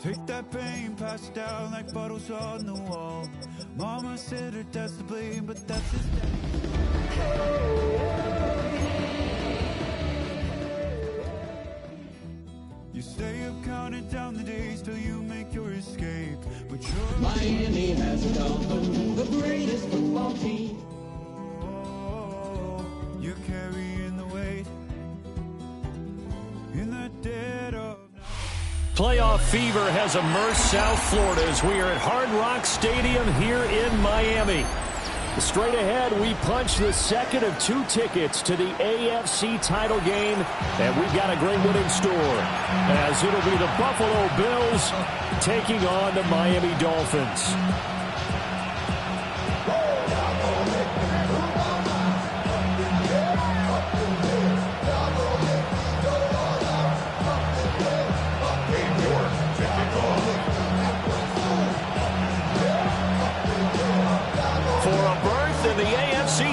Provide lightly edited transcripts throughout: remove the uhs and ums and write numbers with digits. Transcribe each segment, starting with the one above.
Take that pain, pass it down like bottles on the wall. Mama said her dad's to blame, but that's his dad. You stay up counting down the days till you make your escape. But Miami has become the greatest football team. You're carrying the weight in the dead of night. Playoff fever has immersed South Florida as we are at Hard Rock Stadium here in Miami. Straight ahead, we punch the second of 2 tickets to the AFC title game, and we've got a great one in store, as it'll be the Buffalo Bills taking on the Miami Dolphins.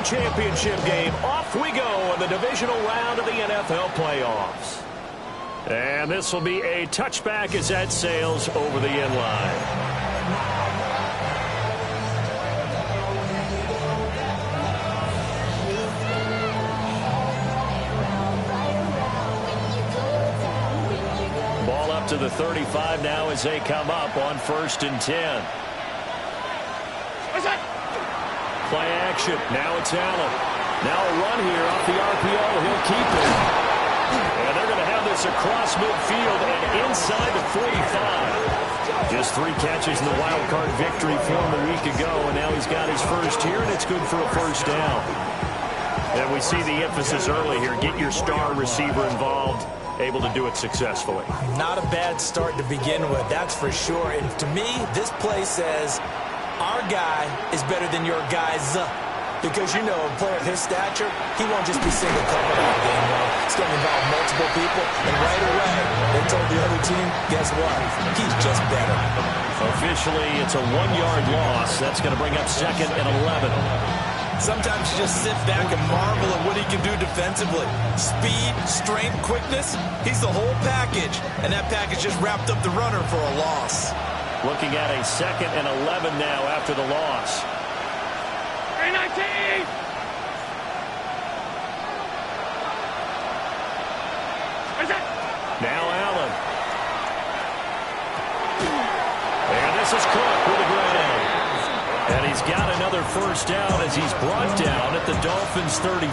Championship game. Off we go in the divisional round of the NFL playoffs. And this will be a touchback as that sails over the end line. Ball up to the 35 now as they come up on 1st and 10. Play action. Now it's Allen. Now a run here off the RPO. He'll keep it. And they're going to have this across midfield and inside the 45. Just 3 catches in the wild card victory for him a week ago, and now he's got his first here, and it's good for a first down. And we see the emphasis early here. Get your star receiver involved. Able to do it successfully. Not a bad start to begin with, that's for sure. And to me, this play says our guy is better than your guys. Because, you know, a player of his stature, he won't just be single covered all game long. It's going to involve multiple people. And right away, they told the other team, guess what? He's just better. Officially, it's a 1-yard loss. That's going to bring up 2nd and 11. Sometimes you just sit back and marvel at what he can do defensively. Speed, strength, quickness, he's the whole package. And that package just wrapped up the runner for a loss. Looking at a 2nd and 11 now after the loss. 319! Now Allen. And this is Cook with the ground. And he's got another first down as he's brought down at the Dolphins' 33.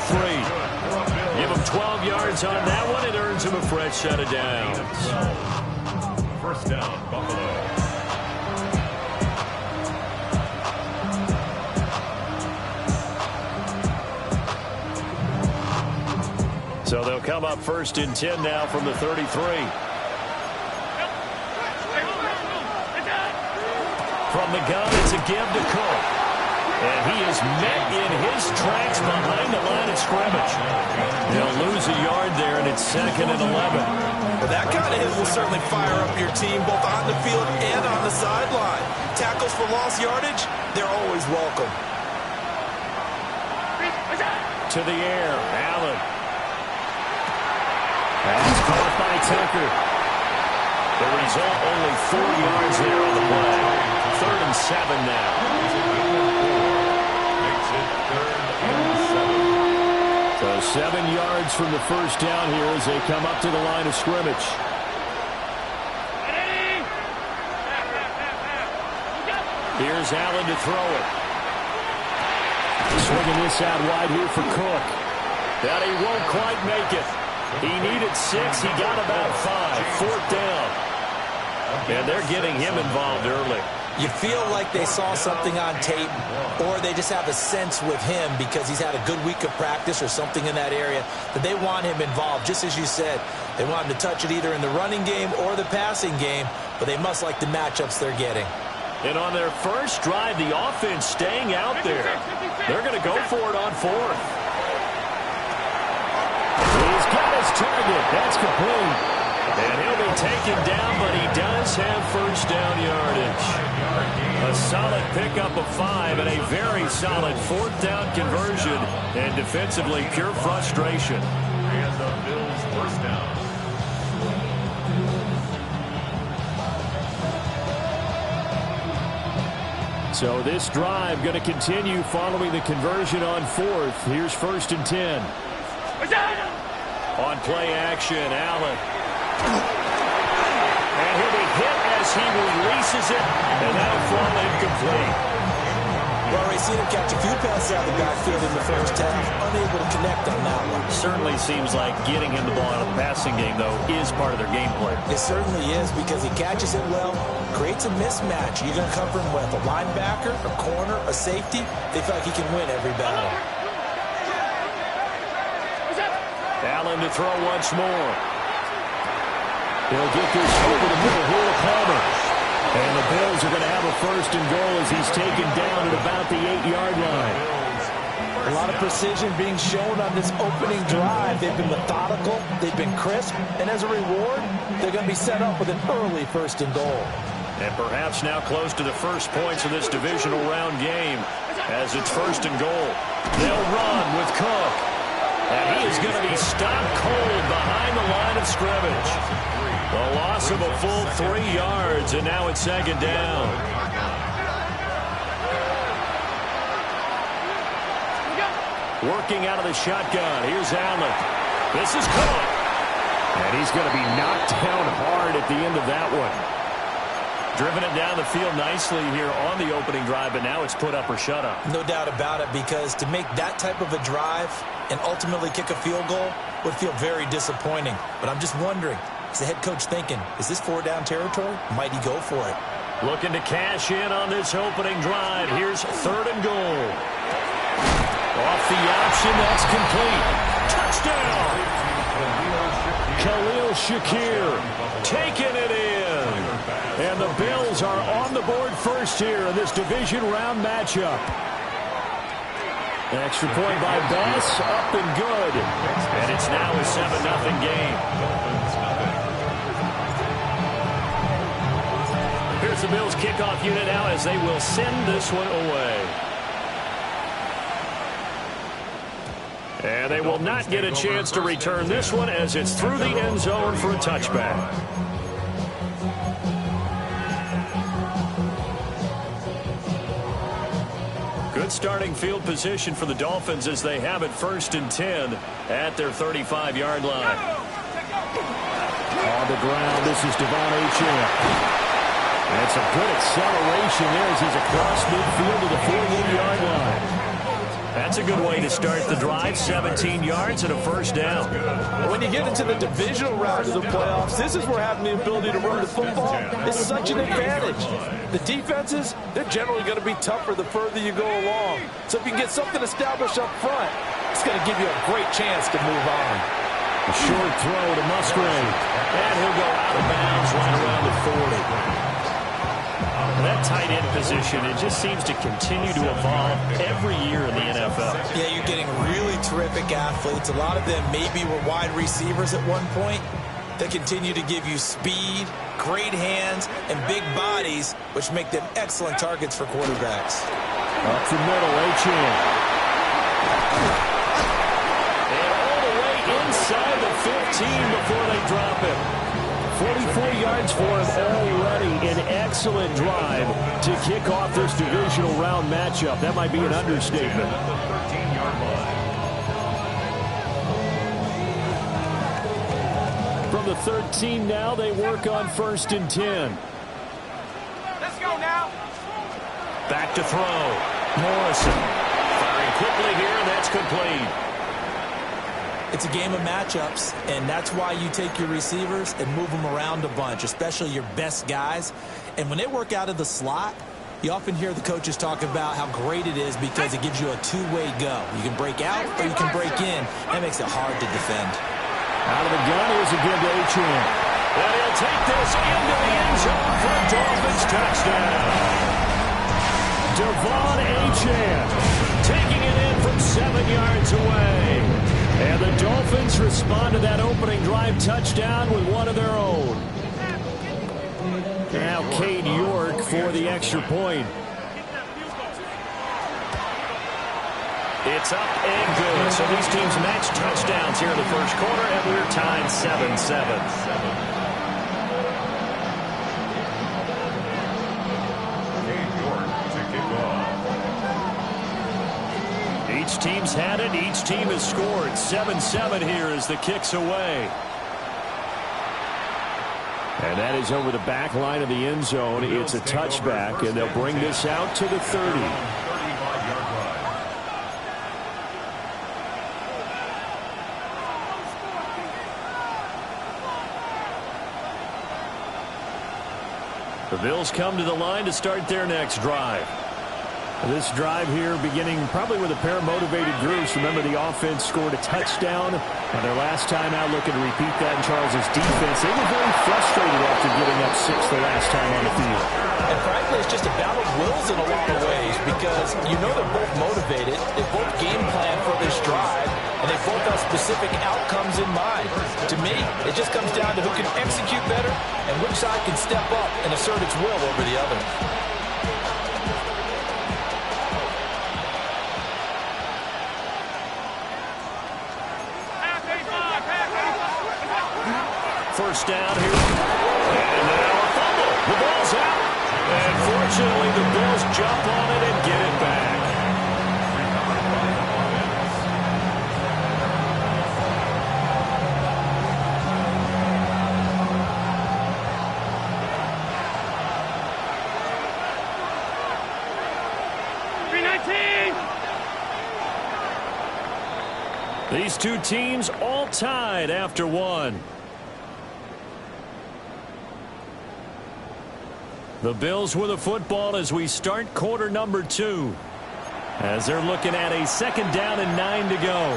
Give him 12 yards on that one. It earns him a fresh set of downs. First down, Buffalo. So they'll come up 1st and 10 now from the 33. From the gun, it's a give to Cook. And he is met in his tracks behind the line of scrimmage. They'll lose a yard there, and it's 2nd and 11. Well, that kind of hit will certainly fire up your team both on the field and on the sideline. Tackles for lost yardage, they're always welcome. To the air, Allen. That's caught by Tucker. The result, only 4 yards there on the play. 3rd and 7 now. Makes it 3rd and 7. So 7 yards from the first down here as they come up to the line of scrimmage. Here's Allen to throw it. Swinging this out wide here for Cook. That he won't quite make it. He needed 6. He got about 5. 4th down. And they're getting him involved early. You feel like they saw something on tape, or they just have a sense with him because he's had a good week of practice or something in that area that they want him involved. Just as you said, they want him to touch it either in the running game or the passing game, but they must like the matchups they're getting. And on their first drive, the offense staying out there. They're going to go for it on 4th. He's got his target. That's complete. And he'll be taken down, but he does have first down yardage. A solid pickup of 5 and a very solid 4th down conversion. And defensively, pure frustration. And the Bills' first down. So this drive going to continue following the conversion on fourth. Here's 1st and 10. On play action, Allen. And he'll be hit as he releases it, and that'll fall incomplete. Well, we've seen him catch a few passes out of the backfield in the first half, unable to connect on that one. Certainly seems like getting him the ball out of the passing game, though, is part of their game plan. It certainly is, because he catches it well, creates a mismatch. You're going to cover him with a linebacker, a corner, a safety. They feel like he can win every battle. Allen to throw once more. He'll get this over the middle here to Palmer. And the Bills are going to have a 1st and goal as he's taken down at about the 8-yard line. A lot of precision being shown on this opening drive. They've been methodical, they've been crisp, and as a reward, they're going to be set up with an early 1st and goal. And perhaps now close to the first points of this divisional round game as it's 1st and goal. They'll run with Cook. And he is going to be stopped cold behind the line of scrimmage. The loss of a full 3 yards, and now it's 2nd down. Working out of the shotgun. Here's Allen. This is Cook. And he's going to be knocked down hard at the end of that one. Driven it down the field nicely here on the opening drive, but now it's put up or shut up. No doubt about it, because to make that type of a drive and ultimately kick a field goal would feel very disappointing. But I'm just wondering, is the head coach thinking, is this 4-down territory? Might he go for it? Looking to cash in on this opening drive. Here's 3rd and goal. Off the option, that's complete. Touchdown! Khalil Shakir taking it in. And the Bills are on the board first here in this division round matchup. An extra point by Bass, up and good. And it's now a 7-0 game. Here's the Bills kickoff unit now as they will send this one away. And they will not get a chance to return this one as it's through the end zone for a touchback. Good starting field position for the Dolphins as they have it 1st and 10 at their 35-yard line. On the ground, this is Devon Achane. And some good acceleration there as he's across midfield to the 48-yard line. That's a good way to start the drive, 17 yards and a 1st down. When you get into the divisional round of the playoffs, this is where having the ability to run the football is such an advantage. The defenses, they're generally going to be tougher the further you go along. So if you can get something established up front, it's going to give you a great chance to move on. A short throw to Musgrave. And he'll go out of bounds right around the 40. That tight end position, it just seems to continue to evolve every year in the NFL. Yeah, you're getting really terrific athletes. A lot of them maybe were wide receivers at one point. They continue to give you speed, great hands, and big bodies, which make them excellent targets for quarterbacks. Up the middle, Achane. And all the way inside the 15 before they drop it. 44 yards for him already. An excellent drive to kick off this divisional round matchup. That might be an understatement. From the 13 now, they work on 1st and 10. Let's go now. Back to throw. Morrison firing quickly here, and that's complete. It's a game of matchups, and that's why you take your receivers and move them around a bunch, especially your best guys. And when they work out of the slot, you often hear the coaches talk about how great it is because it gives you a two-way go. You can break out or you can break in. That makes it hard to defend. Out of the gun, here's a good to Achane. And he'll take this into the end zone for a Dolphins touchdown. Devon Achane taking it in from 7 yards away. And the Dolphins respond to that opening drive touchdown with one of their own. Now Cade York for the extra point. It's up and good. So these teams match touchdowns here in the first quarter, and we're tied 7-7. Each team's had it. Each team has scored. 7-7 here as the kick's away. And that is over the back line of the end zone. It's a touchback, and they'll bring this out to the 30. The Bills come to the line to start their next drive. This drive here beginning probably with a pair of motivated groups. Remember, the offense scored a touchdown, and their last time out looking to repeat that in Charles's defense. They were very frustrated after giving up 6 the last time on the field. And frankly, it's just a battle of wills in a lot of ways because you know they're both motivated. They both game plan for this drive, and they both have specific outcomes in mind. To me, it just comes down to who can execute better and which side can step up and assert its will over the other. First down here. And now a fumble. The ball's out. And fortunately, the Bills jump on it and get it back. These two teams all tied after one. The Bills with the football as we start quarter number 2. As they're looking at a 2nd down and 9 to go.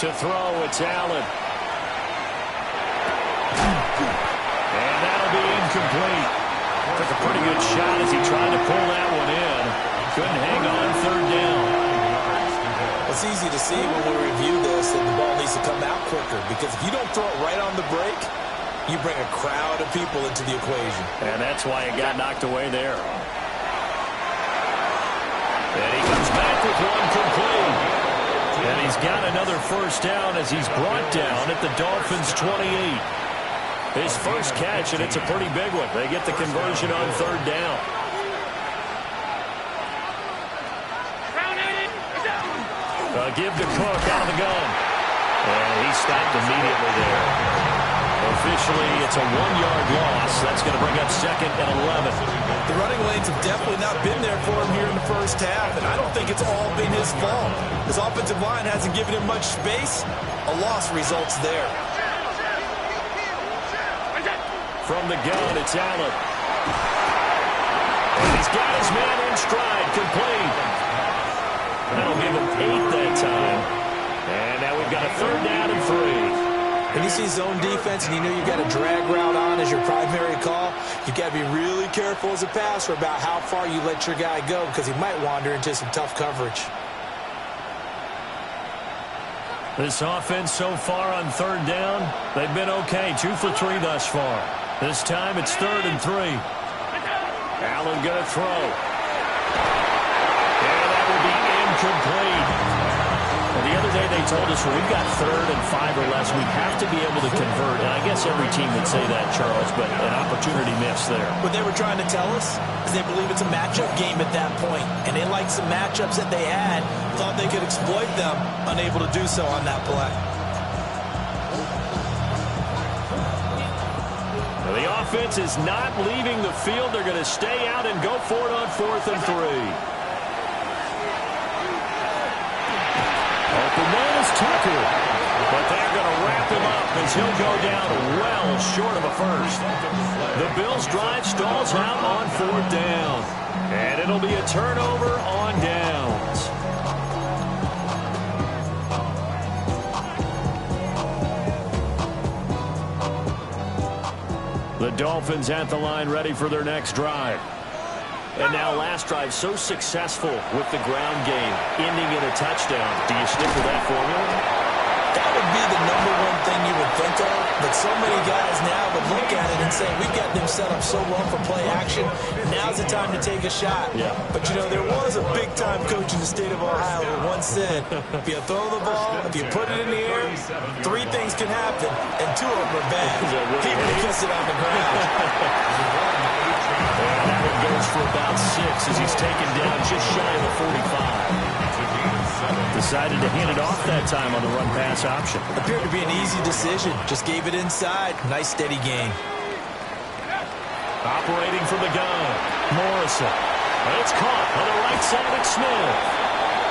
To throw, it's Allen. And that'll be incomplete. Took a pretty good shot as he tried to pull that one in. Couldn't hang on 3rd down. It's easy to see when we review this that the ball needs to come out quicker because if you don't throw it right on the break, you bring a crowd of people into the equation. And that's why it got knocked away there. And he comes back with one complete. And he's got another first down as he's brought down at the Dolphins' 28. His first catch, and it's a pretty big one. They get the conversion on 3rd down. Give to Cook out of the gun. And he stopped immediately there. Officially, it's a 1-yard loss. That's going to bring up 2nd and 11. The running lanes have definitely not been there for him here in the first half, and I don't think it's all been his fault. His offensive line hasn't given him much space. A loss results there. From the gun, it's Allen. And he's got his man in stride, complete. That'll give him 8 that time. And now we've got a 3rd down and 3. When you see zone defense and you know you've got a drag route on as your primary call, you've got to be really careful as a passer about how far you let your guy go because he might wander into some tough coverage. This offense so far on 3rd down, they've been okay. 2 for 3 thus far. This time it's 3rd and 3. Allen going to throw. And that will be incomplete. Well, the other day they told us when we've got 3rd and 5 or less, we have to be able to convert. And I guess every team would say that, Charles, but an opportunity missed there. What they were trying to tell us is they believe it's a matchup game at that point, and they liked some matchups that they had, thought they could exploit them, unable to do so on that play. Well, the offense is not leaving the field. They're going to stay out and go for it on 4th and 3. Open man is Tucker, but they're going to wrap him up as he'll go down well short of a first. The Bills' drive stalls out on 4th down, and it'll be a turnover on downs. The Dolphins at the line ready for their next drive. And now last drive so successful with the ground game, ending in a touchdown. Do you stick with that formula? That would be the #1 thing you would think of, but so many guys now would look at it and say, we've got them set up so well for play action. Now's the time to take a shot. Yeah. But, you know, there was a big-time coach in the state of Ohio who once said, if you throw the ball, if you put it in the air, 3 things can happen, and 2 of them are bad. He would kiss it on the ground. And that one goes for about 6 as he's taken down just shy of the 45. Decided to hand it off that time on the run-pass option. Appeared to be an easy decision. Just gave it inside. Nice, steady gain. Operating from the gun, Morrison. And it's caught on the right side of Smith.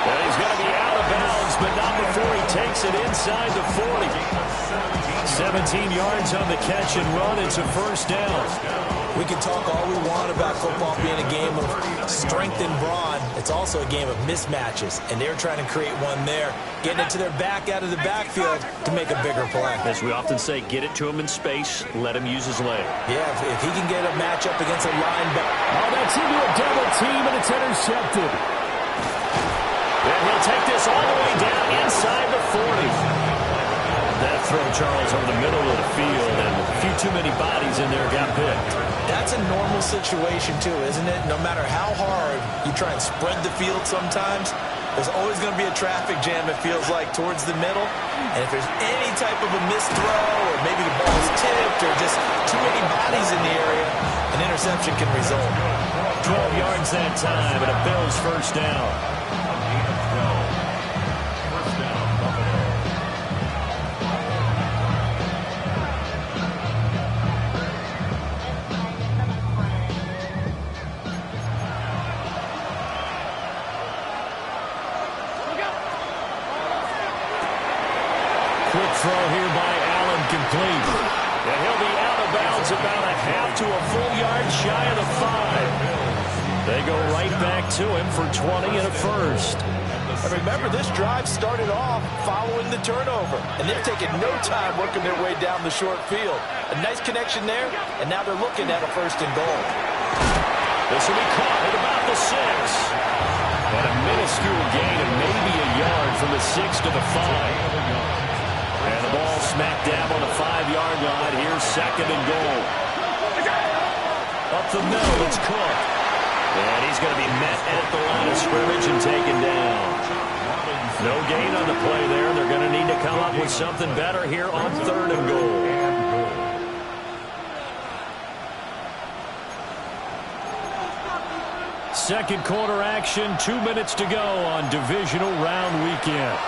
And he's going to be out of bounds, but not before he takes it inside the 40. 17 yards on the catch and run. It's a first down. We can talk all we want about football being a game of strength and brawn. It's also a game of mismatches, and they're trying to create one there, getting it to their back out of the backfield to make a bigger play. As we often say, get it to him in space, let him use his leg. Yeah, if he can get a matchup against a linebacker. Oh, that's into a double team, and it's intercepted. And he'll take this all the way down inside the 40. That throw, Charles, over the middle of the field, and a few too many bodies in there got picked. That's a normal situation, too, isn't it? No matter how hard you try and spread the field sometimes, there's always going to be a traffic jam, it feels like, towards the middle. And if there's any type of a missed throw, or maybe the ball's tipped, or just too many bodies in the area, an interception can result. 12 yards that time, and a Bills first down. Quick throw here by Allen, complete. And he'll be out of bounds about a half to a full yard shy of the 5. They go right back to him for 20 and a first. And remember, this drive started off following the turnover, and they're taking no time working their way down the short field. A nice connection there, and now they're looking at a first and goal. This will be caught at about the 6. And a minuscule gain of maybe a yard from the 6 to the 5. And the ball smack dab on the 5-yard line. Here's second and goal. Up the middle, it's Cook. And he's going to be met at the line of scrimmage and taken down. No gain on the play there. They're going to need to come up with something better here on 3rd and goal. Second quarter action, 2 minutes to go on divisional round weekend.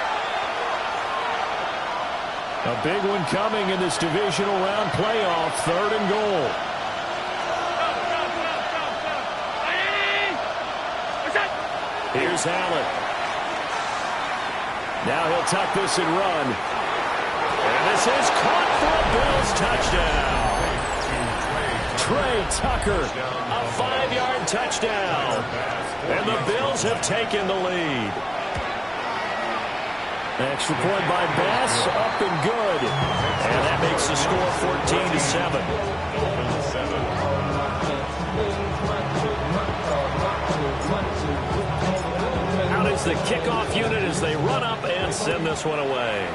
A big one coming in this divisional round playoff, 3rd and goal. Here's Allen. Now he'll tuck this and run. And this is caught for a Bills touchdown. Trey Tucker, a 5-yard touchdown. And the Bills have taken the lead. Extra point by Bass, up and good. And that makes the score 14-7. Out is the kickoff unit as they run up and send this one away.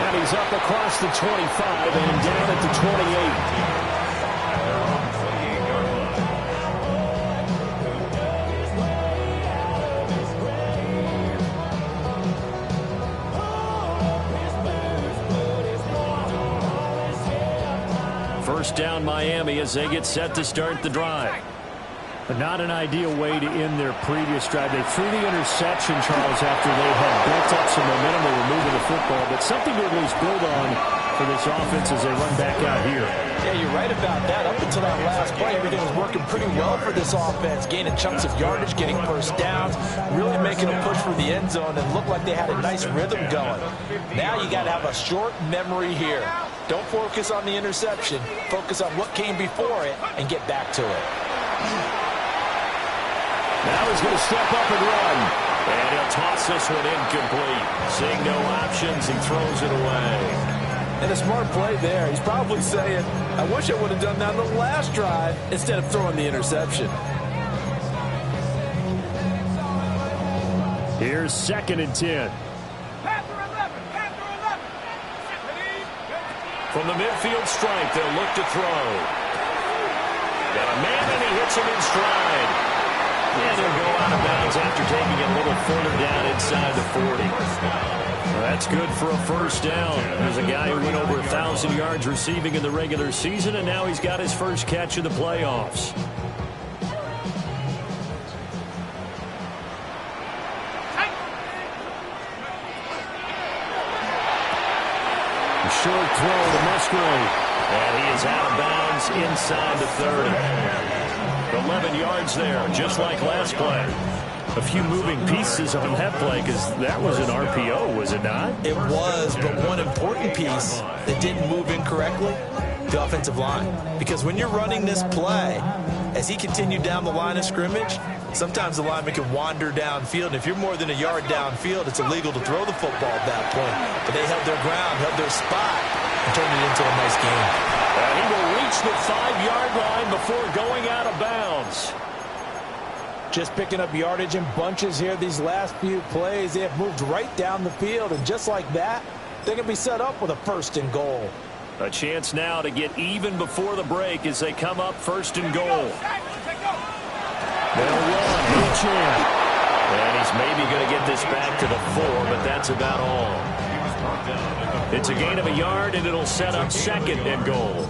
And he's up across the 25 and down at the 28. First down Miami as they get set to start the drive. But not an ideal way to end their previous drive. They threw the interception, Charles, after they had built up some momentum. They were moving the football, but something to at least build on for this offense as they run back out here. Yeah, you're right about that. Up until that last play, everything was working pretty well for this offense, gaining chunks of yardage, getting first downs, really making a push for the end zone, and looked like they had a nice rhythm going. Now you got to have a short memory here. Don't focus on the interception. Focus on what came before it and get back to it. Now he's going to step up and run. And he'll toss this one incomplete. Seeing no options, he throws it away. And a smart play there. He's probably saying, I wish I would have done that on the last drive instead of throwing the interception. Here's 2nd and 10. From the midfield stripe, they'll look to throw. Got a man, and he hits him in stride. And he'll go out of bounds after taking it a little further down inside the 40. Well, that's good for a first down. There's a guy who went over 1,000 yards receiving in the regular season, and now he's got his first catch in the playoffs. Short throw to Musgrave. And he is out of bounds inside the 30. 11 yards there, just like last play. A few moving pieces on that play because that was an RPO, was it not? It was, but one important piece that didn't move incorrectly, the offensive line. Because when you're running this play, as he continued down the line of scrimmage, sometimes the lineman can wander downfield, and if you're more than a yard downfield, it's illegal to throw the football at that point. But they held their ground, held their spot, and turned it into a nice game. And he will reach the 5-yard line before going out of bounds. Just picking up yardage in bunches here these last few plays. They have moved right down the field, and just like that, they can be set up with a 1st and goal. A chance now to get even before the break as they come up 1st and goal. They'll run. H-in. And he's maybe going to get this back to the 4, but that's about all. It's a gain of a yard, and it'll set up 2nd and goal.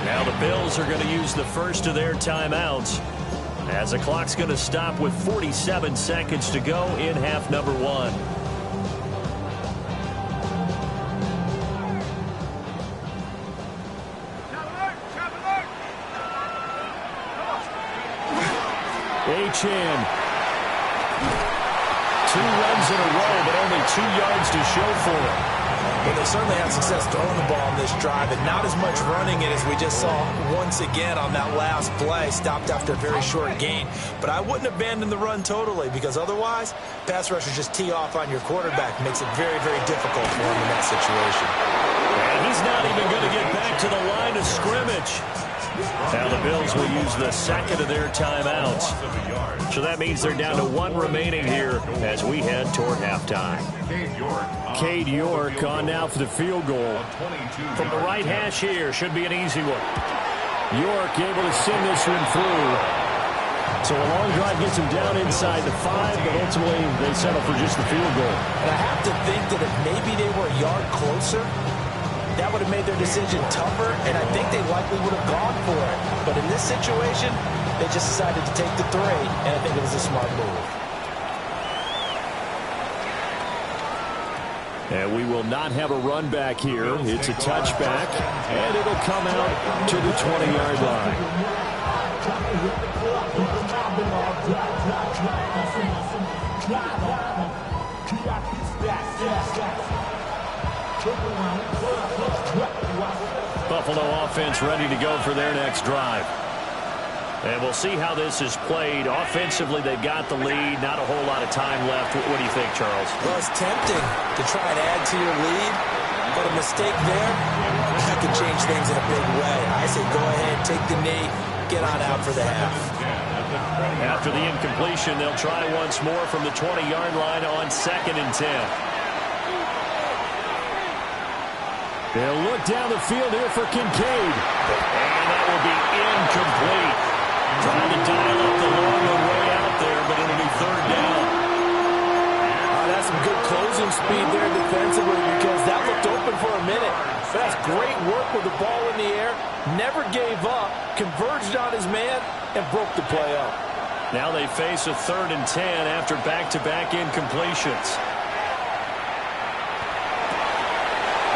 Now the Bills are going to use the first of their timeouts as the clock's going to stop with 47 seconds to go in half number 1. H-in. 2 runs in a row, but only 2 yards to show for it. Well, they certainly had success throwing the ball on this drive, and not as much running it as we just saw once again on that last play. Stopped after a very short gain. But I wouldn't abandon the run totally, because otherwise, pass rushers just tee off on your quarterback. Makes it very, very difficult for him in that situation. And he's not even going to get back to the line of scrimmage. Now the Bills will use the 2nd of their timeouts. So that means they're down to 1 remaining here as we head toward halftime. Cade York on now for the field goal. From the right hash here, should be an easy one. York able to send this one through. So a long drive gets him down inside the 5, but ultimately they settle for just the field goal. And I have to think that if maybe they were a yard closer, that would have made their decision tougher, and I think they likely would have gone for it. But in this situation, they just decided to take the 3, and I think it was a smart move. And we will not have a run back here. It's a touchback, and it'll come out to the 20-yard line. Buffalo offense ready to go for their next drive. And we'll see how this is played. Offensively, they've got the lead. Not a whole lot of time left. What do you think, Charles? Well, it's tempting to try and add to your lead, but a mistake there, that could change things in a big way. I say go ahead, take the knee, get on out for the half. After the incompletion, they'll try once more from the 20-yard line on 2nd and 10. They'll look down the field here for Kincaid. And that will be incomplete. Trying to dial up the long one way out there, but it'll be 3rd down. That's some good closing speed there defensively because that looked open for a minute. That's great work with the ball in the air. Never gave up, converged on his man, and broke the play up. Now they face a 3rd and 10 after back-to-back incompletions.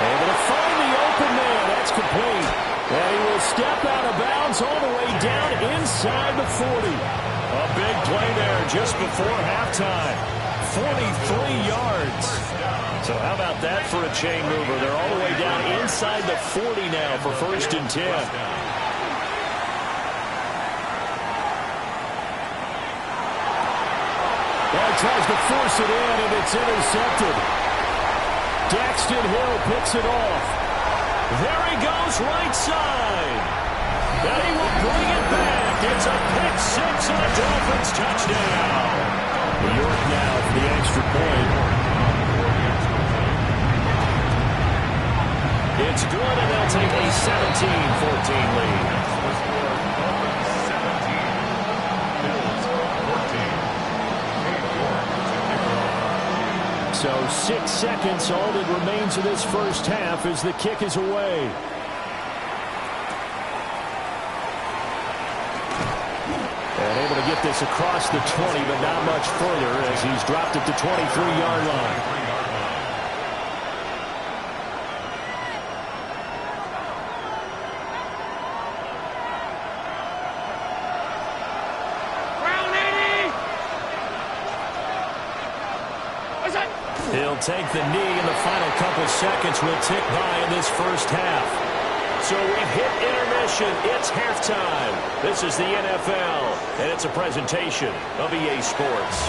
Able to find the open man. That's complete. And he will step out of bounds all the way down inside the 40. A big play there just before halftime. 43 yards. So how about that for a chain mover? They're all the way down inside the 40 now for 1st and 10. That tries to force it in, and it's intercepted. Daxton Hill picks it off. There he goes, right side. And he will bring it back. It's a pick 6 and a Dolphins touchdown. York now for the extra point. It's good, and they'll take a 17-14 lead. So 6 seconds, all that remains of this first half as the kick is away. And able to get this across the 20, but not much further as he's dropped at the 23-yard line. He'll take the knee, and the final couple seconds will tick by in this first half. So we've hit intermission. It's halftime. This is the NFL, and it's a presentation of EA Sports.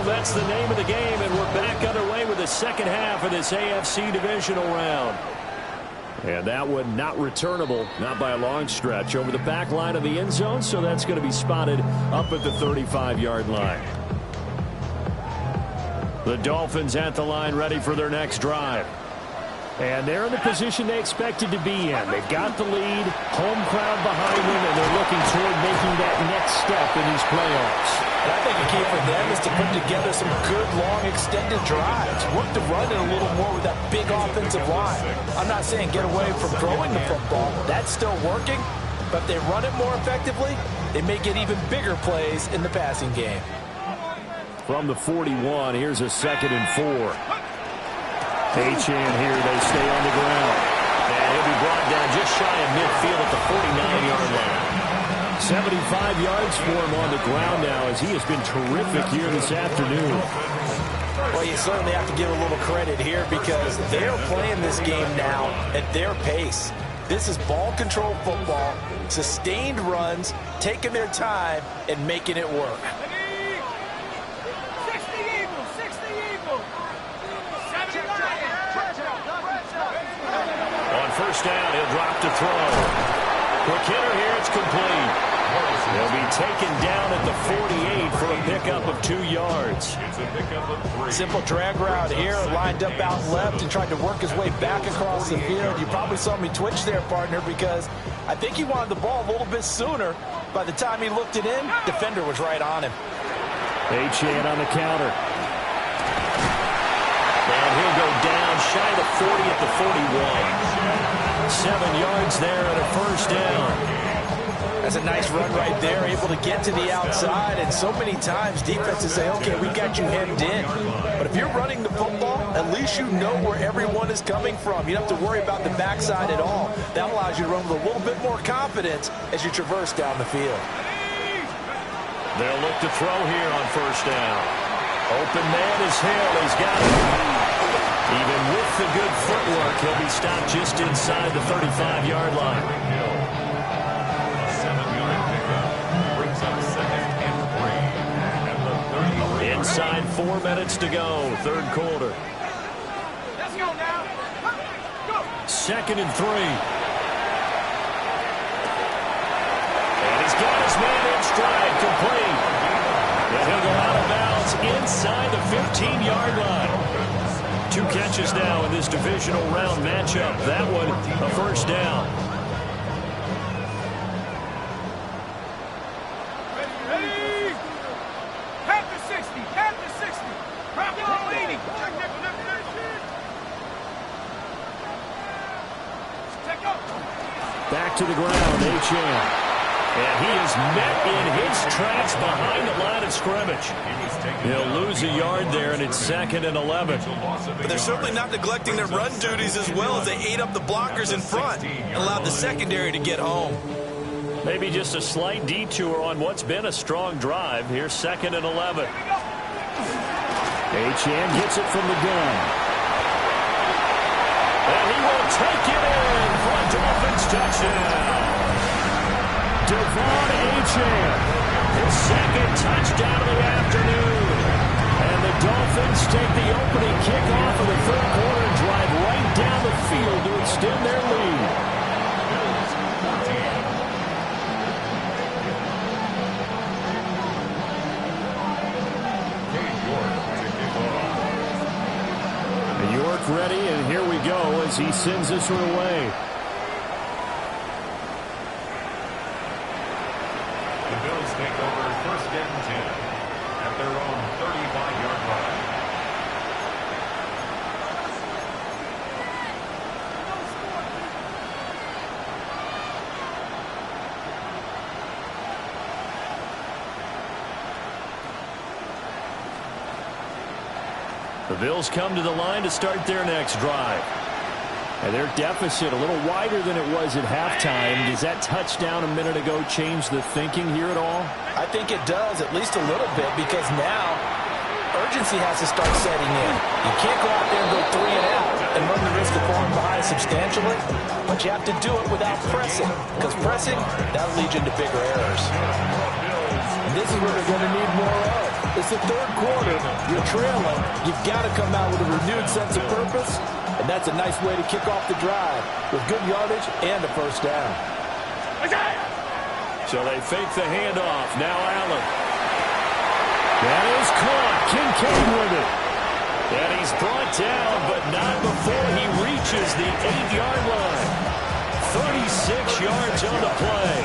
That's the name of the game, and we're back underway with the second half of this AFC divisional round. And that one not returnable, not by a long stretch, over the back line of the end zone, so that's going to be spotted up at the 35-yard line. The Dolphins at the line, ready for their next drive. And they're in the position they expected to be in. They've got the lead, home crowd behind them, and they're looking toward making that next step in these playoffs. And I think the key for them is to put together some good, long, extended drives. Work the run in a little more with that big offensive line. I'm not saying get away from throwing the football. That's still working. But if they run it more effectively, they may get even bigger plays in the passing game. From the 41, here's a 2nd and 4. Achane here, they stay on the ground. And he'll be brought down just shy of midfield at the 49-yard line. 75 yards for him on the ground now as he has been terrific here this afternoon. Well, you certainly have to give a little credit here because they're playing this game now at their pace. This is ball control football, sustained runs, taking their time and making it work. On first down, he'll drop to throw. Quick hitter here, it's complete. He'll be taken down at the 48 for a pickup of 2 yards. Simple drag route here, lined up out left and tried to work his way back across the field. You probably saw me twitch there, partner, because I think he wanted the ball a little bit sooner. By the time he looked it in, defender was right on him. Achane on the counter. And he'll go down shy of the 40 at the 41. 7 yards there and a first down. That's a nice run right there, able to get to the outside. And so many times defenses say, okay, we got you hemmed in. But if you're running the football, at least you know where everyone is coming from. You don't have to worry about the backside at all. That allows you to run with a little bit more confidence as you traverse down the field. They'll look to throw here on first down. Open man is Hill. He's got it. Even with the good footwork, he'll be stopped just inside the 35-yard line. Inside 4 minutes to go, third quarter. Let's go now. Go. 2nd and 3. And he's got his man in stride, complete. And he'll go out of bounds inside the 15-yard line. 2 catches now in this divisional round matchup. That one, a first down. Ready. Half to 60. Half to 60. Drop it, leading. Check up. Back to the ground, Achane. And he is met in his tracks behind the line of scrimmage. He'll lose a yard there, and it's 2nd and 11. But they're certainly not neglecting their run duties as well as they ate up the blockers in front and allowed the secondary to get home. Maybe just a slight detour on what's been a strong drive. Here's 2nd and 11. Achane gets it from the gun. And he will take it in for a Dolphins touchdown. Devon Achane, his second touchdown of the afternoon. And the Dolphins take the opening kickoff of the third quarter and drive right down the field to extend their lead. York ready, and here we go as he sends this one away. The Bills take over first and 10 at their own 35-yard line. The Bills come to the line to start their next drive. And their deficit a little wider than it was at halftime. Does that touchdown a minute ago change the thinking here at all? I think it does, at least a little bit, because now urgency has to start setting in. You can't go out there and go 3 and out and run the risk of falling behind substantially, but you have to do it without pressing, because pressing, that'll lead you into bigger errors. And this is what they're going to need more of. It's the third quarter. You're trailing. You've got to come out with a renewed sense of purpose, and that's a nice way to kick off the drive with good yardage and a first down. So they fake the handoff. Now Allen. That is caught. Kincaid with it. And he's brought down, but not before he reaches the 8-yard line. 36 yards on the play.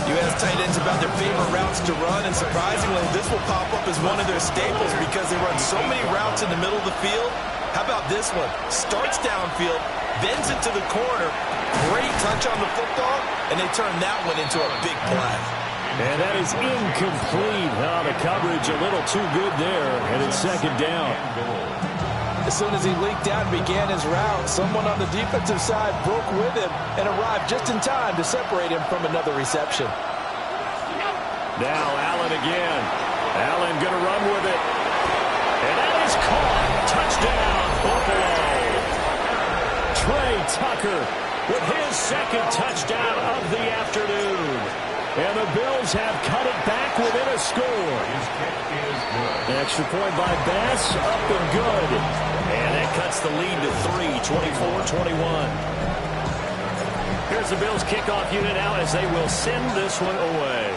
You ask tight ends about their favorite routes to run, and surprisingly, this will pop up as one of their staples because they run so many routes in the middle of the field. How about this one? Starts downfield, bends it to the corner, great touch on the football, and they turn that one into a big play. And that is incomplete. The coverage a little too good there, and it's second down. As soon as he leaked out and began his route, someone on the defensive side broke with him and arrived just in time to separate him from another reception. Now Allen again. Allen going to run with it. And that is caught. Touchdown, Buffalo. Trey Tucker with his second touchdown of the afternoon. And the Bills have cut it back within a score. An extra point by Bass, up and good. And that cuts the lead to 3, 24-21. Here's the Bills kickoff unit out as they will send this one away.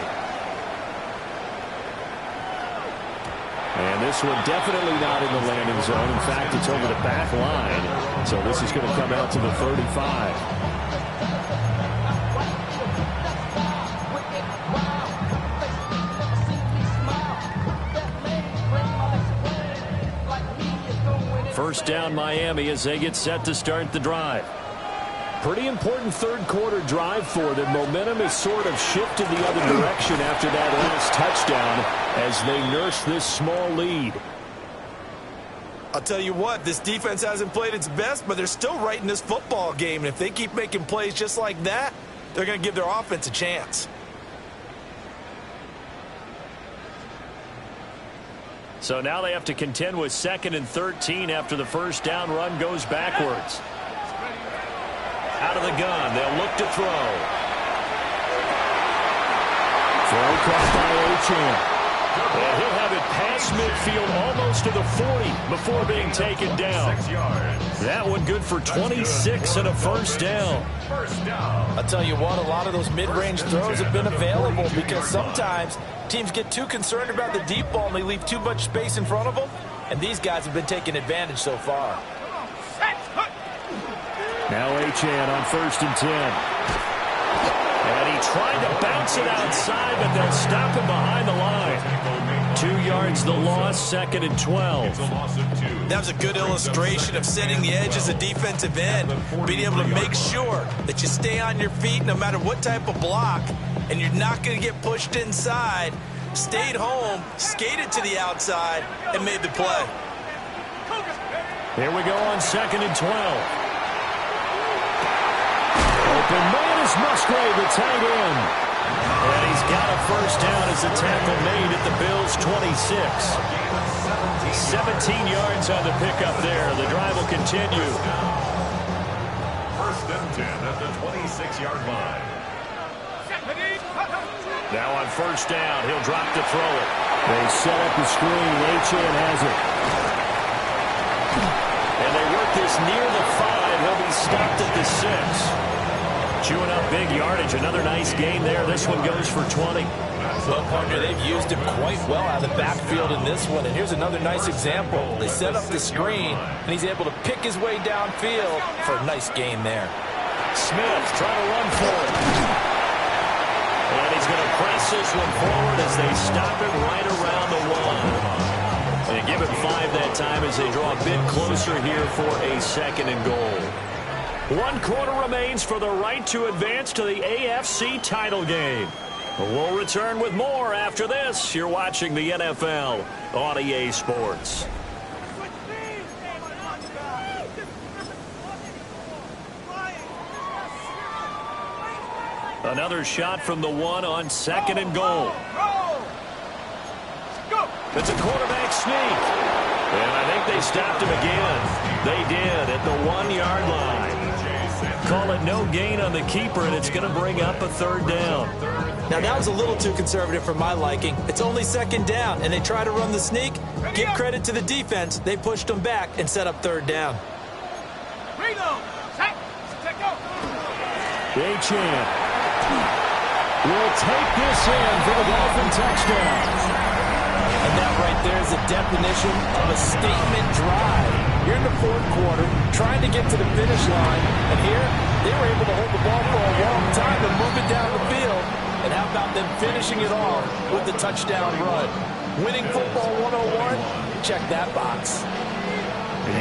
And this one definitely not in the landing zone. In fact, it's over the back line. So this is going to come out to the 35. First down Miami as they get set to start the drive. Pretty important third quarter drive for them. Momentum has sort of shifted the other direction after that last touchdown as they nurse this small lead. I'll tell you what, this defense hasn't played its best, but they're still right in this football game. And if they keep making plays just like that, they're going to give their offense a chance. So now they have to contend with 2nd and 13 after the first down run goes backwards. Out of the gun, they'll look to throw. Throw caught by Achane. And he'll have it past midfield almost to the 40 before being taken down. That one good for 26 and a first down. I'll tell you what, a lot of those mid-range throws have been available because sometimes teams get too concerned about the deep ball and they leave too much space in front of them, and these guys have been taking advantage so far. Now Achane on 1st and 10. And he tried to bounce it outside, but they'll stop him behind the line. 2 yards the loss, 2nd and 12. That was a good illustration of setting the edge as a defensive end, being able to make sure that you stay on your feet no matter what type of block, and you're not going to get pushed inside. Stayed home, skated to the outside, and made the play. Here we go on 2nd and 12. Open man is Musgrave, the tight end. And he's got a first down as the tackle made at the Bills' 26. 17 yards on the pickup there. The drive will continue. First and 10 at the 26-yard line. Now on first down, he'll drop to throw it. They set up the screen. Achane has it. And they work this near the 5. He'll be stopped at the 6. Chewing up big yardage. Another nice gain there. This one goes for 20. Well, partner, they've used him quite well out of the backfield in this one. And here's another nice example. They set up the screen, and he's able to pick his way downfield for a nice gain there. Smith trying to run for it. And he's going to press this one forward as they stop it right around the 1. And give him 5 that time as they draw a bit closer here for a 2nd and goal. 1 quarter remains for the right to advance to the AFC title game. We'll return with more after this. You're watching the NFL on EA Sports. Another shot from the 1 on 2nd and goal. It's a quarterback sneak. And I think they stopped him again. They did at the 1-yard line. Call it no gain on the keeper, and it's going to bring up a 3rd down. Now, that was a little too conservative for my liking. It's only 2nd down, and they try to run the sneak. Give credit to the defense. They pushed them back and set up 3rd down. Achane will take this in for the Dolphin touchdown. And that right there is a definition of a statement drive. You're in the 4th quarter, trying to get to the finish line, and here they were able to hold the ball for a long time and move it down the field. And how about them finishing it off with the touchdown run? Winning football 101? Check that box.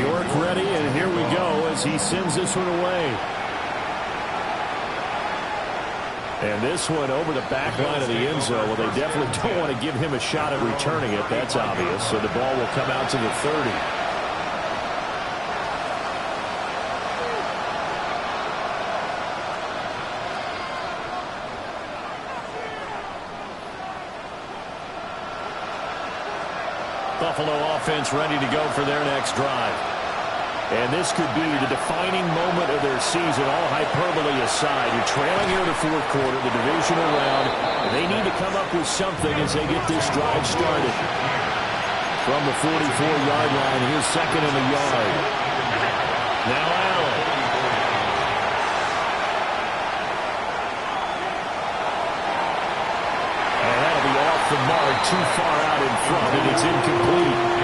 York ready, and here we go as he sends this one away. And this one over the back line of the end zone. Well, they definitely don't want to give him a shot at returning it. That's obvious. So the ball will come out to the 30. Buffalo offense ready to go for their next drive. And this could be the defining moment of their season, all hyperbole aside. You're trailing here in the 4th quarter, the divisional round. They need to come up with something as they get this drive started. From the 44-yard line, here's 2nd and a yard. Now Allen. And that'll be off the mark, too far out in front, and it's incomplete.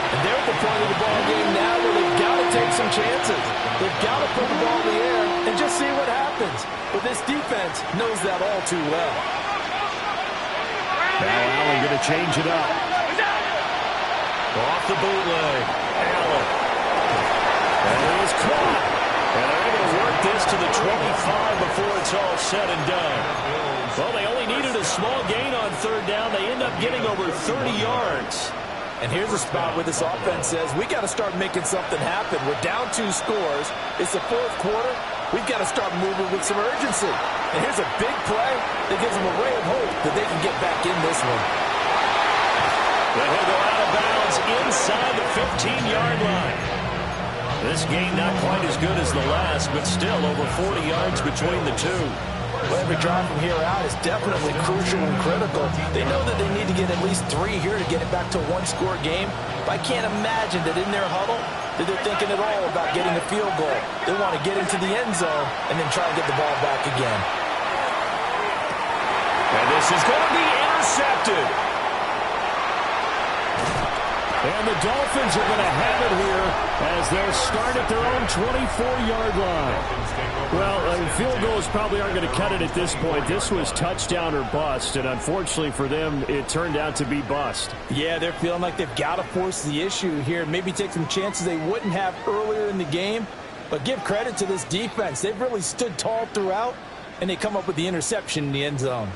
And they're at the point of the ball game now where they've got to take some chances. They've got to put the ball in the air and just see what happens. But this defense knows that all too well. Now Allen going to change it up. Off the bootleg. Allen. And he is caught. And they're able to work this to the 25 before it's all said and done. Well, they only needed a small gain on 3rd down. They end up getting over 30 yards. And here's a spot where this offense says, we got to start making something happen. We're down 2 scores. It's the 4th quarter. We've got to start moving with some urgency. And here's a big play that gives them a ray of hope that they can get back in this one. Then he'll go out of bounds inside the 15-yard line. This game not quite as good as the last, but still over 40 yards between the two. Well, every drive from here out is definitely crucial and critical. They know that they need to get at least 3 here to get it back to a 1-score game. But I can't imagine that in their huddle that they're thinking at all about getting a field goal. They want to get into the end zone and then try and get the ball back again. And this is going to be intercepted. And the Dolphins are going to have it here as they'll start at their own 24-yard line. Well, field goals probably aren't going to cut it at this point. This was touchdown or bust, and unfortunately for them, it turned out to be bust. Yeah, they're feeling like they've got to force the issue here, maybe take some chances they wouldn't have earlier in the game. But give credit to this defense. They've really stood tall throughout, and they come up with the interception in the end zone.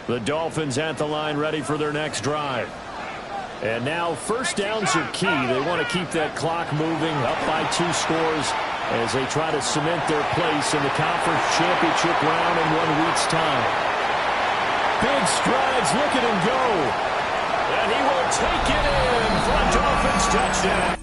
The Dolphins at the line ready for their next drive. And now first downs are key. They want to keep that clock moving, up by 2 scores as they try to cement their place in the conference championship round in 1 week's time. Big strides, look at him go. And he will take it in for a Dolphins touchdown.